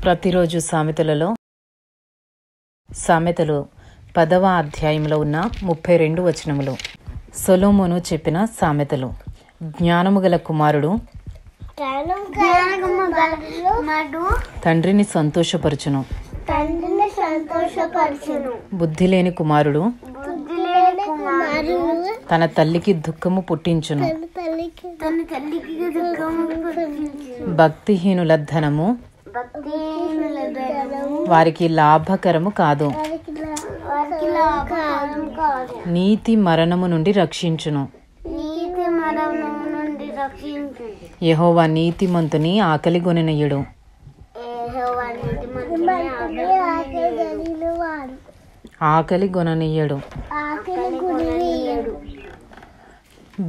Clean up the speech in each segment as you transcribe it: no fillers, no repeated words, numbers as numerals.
ప్రతిరోజు సామెతలలో సామెతలు 10వ అధ్యాయంలో ఉన్న 32 వచనములు. సొలొమోను చెప్పిన సామెతలు. జ్ఞానము గల కుమారుడు తండ్రిని సంతోషపరచును, బుద్ధి లేని కుమారుడు తన తల్లికి దుఃఖము పుట్టించును. భక్తిహీనుల ధనము వారికి లాభకరము కాదు. నీతి మరణము నుండి రక్షించును. యెహోవా నీతిమంతుని ఆకలిగొననీయుడు. ఆకలిగొననీయుడు.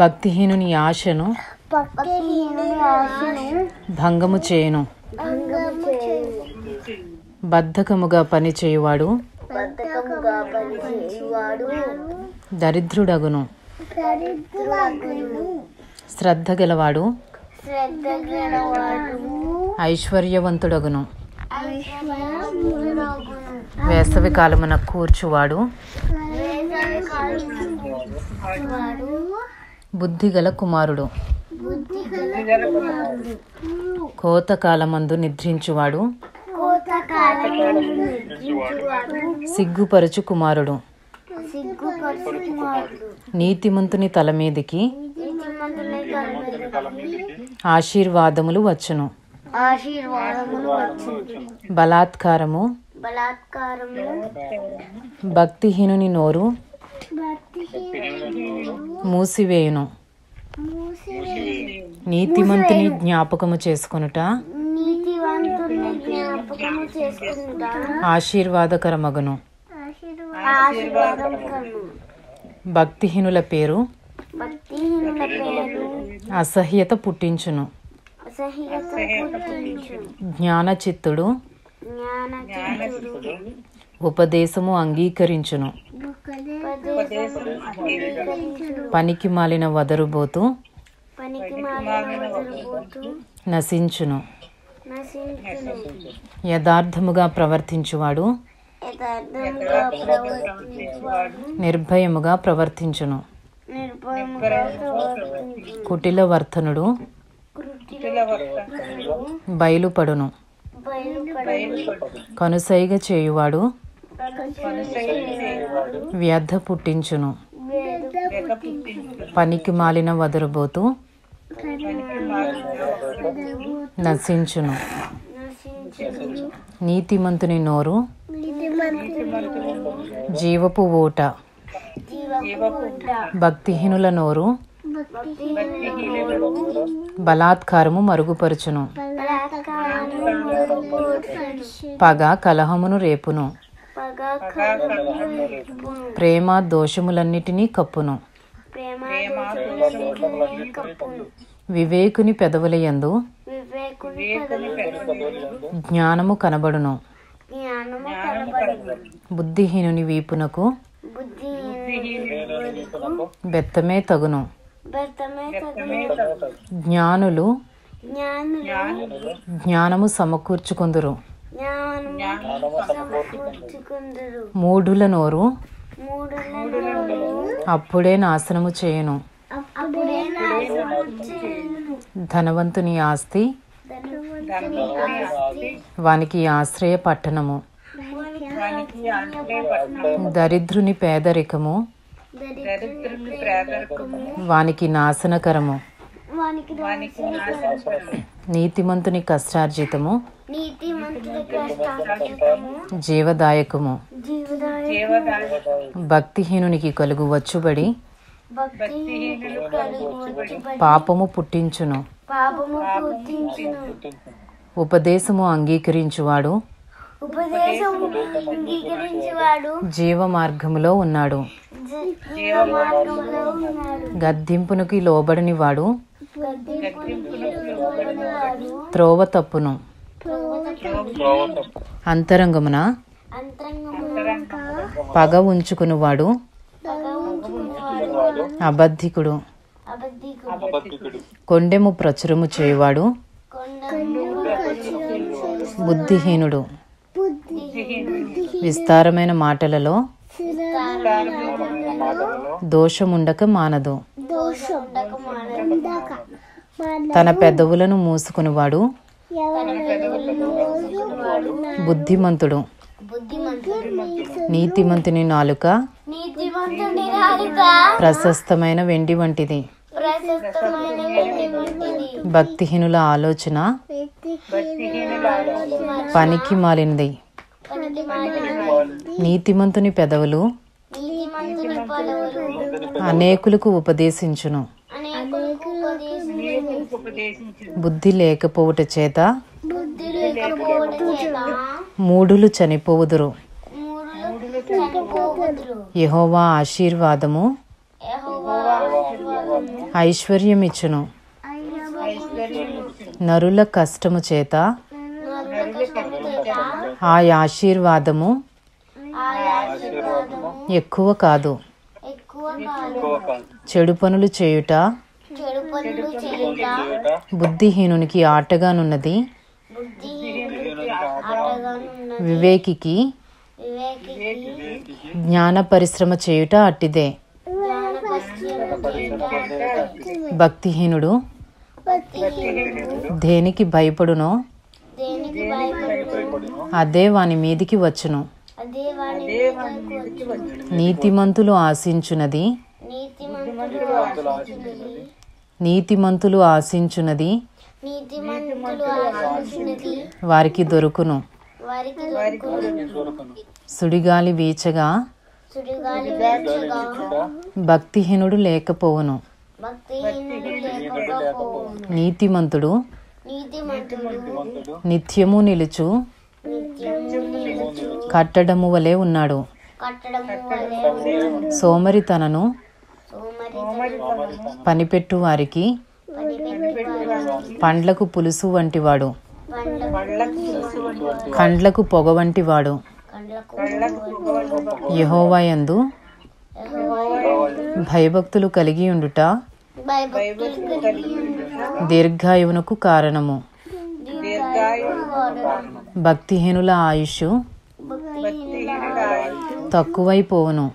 భక్తిహీనుని ఆశను భంగము చేయును. బద్ధకముగా పని చేయువాడు దరిద్రుడగును. శ్రద్ధ గలవాడు ఐశ్వర్యవంతుడగును. వేసవి కాలమున కూర్చువాడు బుద్ధిగల కుమారుడు. కోతకాలమందు నిద్రించువాడు సిగ్గుపరచు కుమారుడు. నీతిమంతుని తల మీదికి ఆశీర్వాదములు వచ్చును. బలాత్కారము భక్తిహీనుని నోరు మూసివేయును. నీతిమంతుని జ్ఞాపకము చేసుకొనుట ఆశీర్వాదకరమగును. భక్తిహీనుల పేరు అసహ్యత పుట్టించును. జ్ఞానచిత్తుడు ఉపదేశము అంగీకరించును. పనికి మాలిన వదరుబోతు నశించును. యథార్థముగా ప్రవర్తించువాడు నిర్భయముగా ప్రవర్తించును. కుటిల వర్తనుడు బయలుపడును. కనుసైగ చేయువాడు వ్యర్థ పుట్టించును. పనికి మాలిన వదరుబోతు నశించును. నీతిమంతుని నోరు జీవపు ఊట. భక్తిహీనుల నోరు బలాత్కారము మరుగుపరుచును. పగ కలహమును రేపును. ప్రేమ దోషములన్నిటినీ కప్పును. వివేకుని పెదవులయందు జ్ఞానము కనబడును. బుద్ధిహీనుని వీపునకు బెత్తమే తగును. జ్ఞానులు జ్ఞానము సమకూర్చుకొందురు. మూఢుల నోరు అప్పుడే నాశనము చేయును. ధనవంతుని ఆస్తి వానికి ఆశ్రయ పట్టణము. దరిద్రుని పేదరికము వానికి నాశనకరము. నీతిమంతుని కష్టార్జితము జీవదాయకము. భక్తిహీనునికి కలుగు వచ్చుబడి పాపము పుట్టించును. ఉపదేశము అంగీకరించువాడు జీవ మార్గములో ఉన్నాడు. గద్దింపునకి లోబడని వాడు త్రోవ తప్పును. అంతరంగమున పగ ఉంచుకునివాడు అబద్ధికుడు. కొండెము ప్రచురము చేయువాడు బుద్ధిహీనుడు విస్తారమైన మాటలలో దోషముండక మానదు. తన పెదవులను మూసుకునివాడు బుద్ధిమంతుడు. నీతిమంతుని నాలుక ప్రశస్తమైన వెండి వంటిది. భక్తిహీనుల ఆలోచన పనికి మాలినది. నీతిమంతుని పెదవులు అనేకులకు ఉపదేశించును. బుద్ధి లేకపోవుట చేత మూఢులు చనిపోవుదురు. యెహోవా ఆశీర్వాదము ఐశ్వర్యమిచ్చును. నరుల కష్టము చేత ఆ ఆశీర్వాదము ఎక్కువ కాదు. చెడు పనులు చేయుట బుద్ధిహీనునికి ఆటగానున్నది. వివేకికి జ్ఞాన పరిశ్రమ చేయుట అట్టిదే. భక్తిహీనుడు దేనికి భయపడునో అదే వాని మీదికి వచ్చును. నీతిమంతులు ఆశించున్నది వారికి దొరుకును. సుడిగాలి వీచగా భక్తిహీనుడు లేకపోవును. నీతిమంతుడు నిత్యము నిలుచు కట్టడము వలె ఉన్నాడు. సోమరితనను పనిపెట్టు వారికి పండ్లకు పులుసు వంటివాడు. కండ్లకు పొగ వంటివాడు. యెహోవా యందు భయభక్తులు కలిగి ఉండుట దీర్ఘాయువునకు కారణము. భక్తిహీనుల ఆయుష్ తక్కువైపోవును.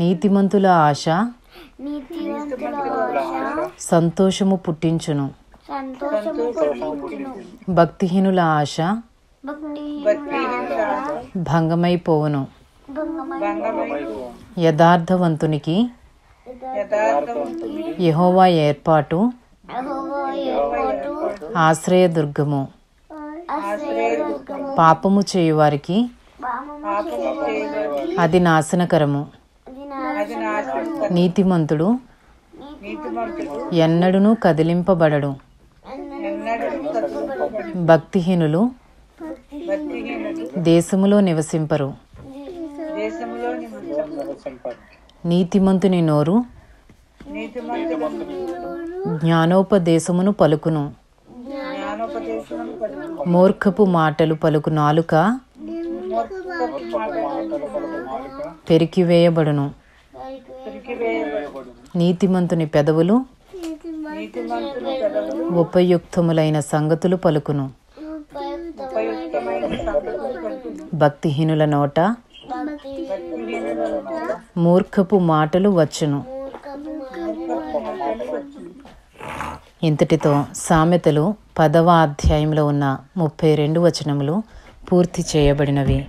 నీతిమంతుల ఆశ సంతోషము పుట్టించును. భక్తిహీనుల ఆశ భంగమైపోవును. యథార్థవంతునికి యెహోవా ఏర్పాటు ఆశ్రయదుర్గము. పాపము చేయువారికి అది నాశనకరము. నీతిమంతుడు ఎన్నడూనూ కదిలింపబడడు. భక్తిహీనులు దేశములో నివసింపరు. నీతిమంతుని నోరు జ్ఞానోపదేశమును పలుకును. మూర్ఖపు మాటలు పలుకు నాలుక పెరికివేయబడును. నీతిమంతుని పెదవులు ఉపయుక్తములైన సంగతులు పలుకును. భక్తిహీనుల నోట మూర్ఖపు మాటలు వచ్చును. ఇంతటితో సామెతలు 10వ అధ్యాయంలో ఉన్న 32 వచనములు పూర్తి చేయబడినవి.